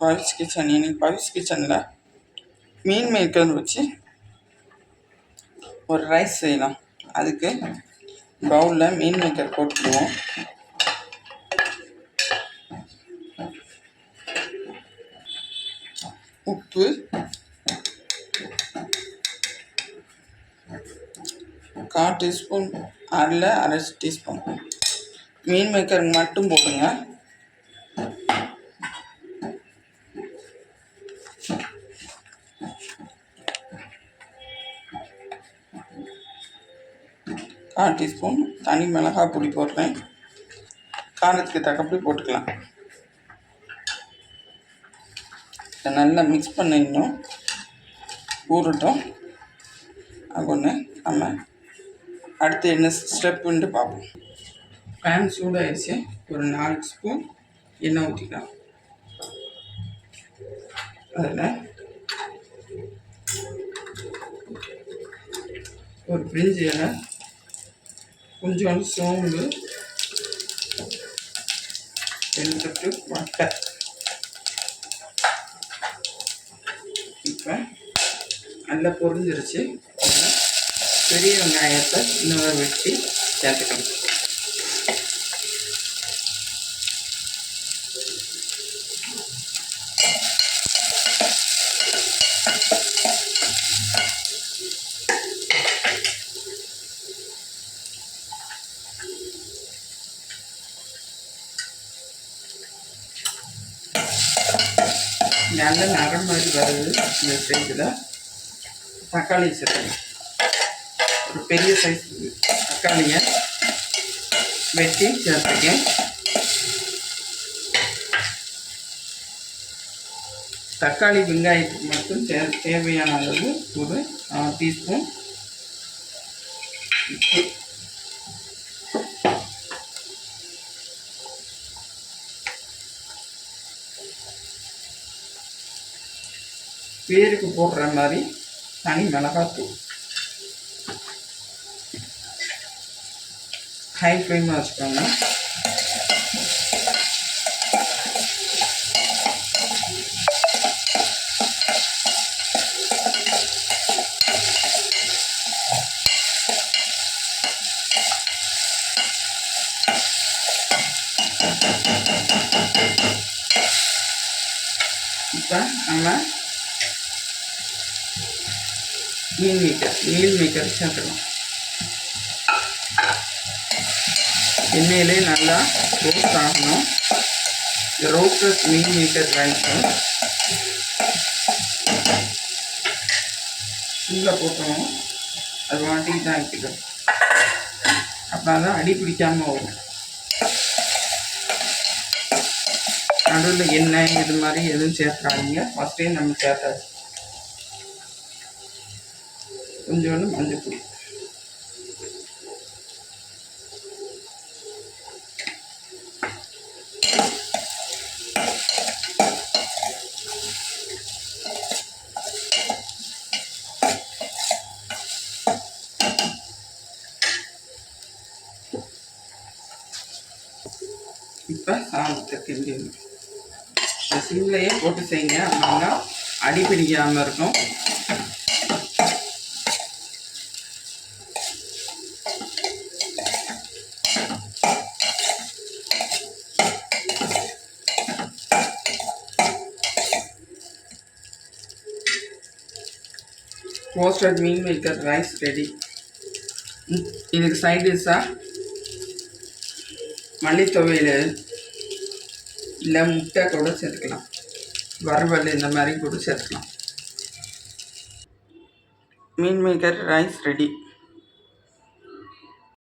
பவிஸ் kitchen. இன்னைக்கு பவிஸ் கிச்சனில் மீன் maker வச்சு ஒரு ரைஸ் செய்யலாம். அதுக்கு பவுலில் மீன் மேக்கர் போட்டுக்குவோம். உப்பு, கால் டீஸ்பூன், அதில் அரை டீஸ்பூன் மீன் மேக்கருக்கு மட்டும் போடுங்க. கால் டீஸ்பூன் தனி மிளகாய் பொடி போடுறேன். காரத்துக்கு தக்கபடி போட்டுக்கலாம். இதை நல்லா மிக்ஸ் பண்ணிடணும். ஊறட்டும். ஒன்று நம்ம அடுத்து என்ன ஸ்டெப்புன்ட்டு பார்ப்போம். பேன் சூடாகிடுச்சு. ஒரு 4 ஸ்பூன் எண்ணெய் ஊற்றிக்கலாம். அதில் ஒரு பிரிஞ்சி இலை, கொஞ்சோண்டு சோம்பு, 2 தட்டு பட்டை. இப்போ நல்லா பொரிஞ்சிருச்சு. பெரிய வெங்காயத்தை இன்னொரு வெட்டி சேர்த்துக்கணும். நல்ல நரம் மாதிரி வருது. இந்த ஸ்டேஜில் தக்காளி சேர்க்கணும். ஒரு பெரிய சைஸ் தக்காளியை வெட்டி சேர்த்துக்கேன். தக்காளி வெங்காயத்துக்கு மட்டும் தேவையான அளவு ஒரு 4 டீஸ்பூன் உப்பு, பேருக்கு போடுற மாதிரி தனி மிளகாத்தூள். ஹை ஃப்ளேமில் வச்சுக்கோங்க. இப்போ நம்ம மீன் மேக்கர் சேர்த்துக்கலாம். எண்ணெயிலே நல்லா ரோஸ்ட் ஆகணும். ரோஸ்டட் மீன் மேக்கர் ரைஸு ஃபுல்லாக போட்டணும். அது வாட்டிக்கு தான் வைக்கணும். அப்போ தான் அடி பிடிக்காமல் வரும். நடுவில் எண்ணெய் இது மாதிரி எதுவும் சேர்த்துறாதீங்க. ஃபஸ்ட்டே நம்ம சேர்த்தாச்சு. கொஞ்சோண்டு மஞ்சள். இப்போ சாதத்தை கிண்டிடணும். சிம்லையே போட்டு செய்யுங்க. அப்படின்னா அடி பிடிக்காமல் இருக்கும். ரோஸ்டட் மீன் மேக்கர் ரைஸ் ரெடி. இதுக்கு சைட் டிஷ்ஷாக மல்லித்தொவையில் இல்லை முட்டை கூட சேர்த்துக்கலாம். வறுவல் இந்த மாதிரி கூட சேர்த்துக்கலாம். மீன் மேக்கர் ரைஸ் ரெடி.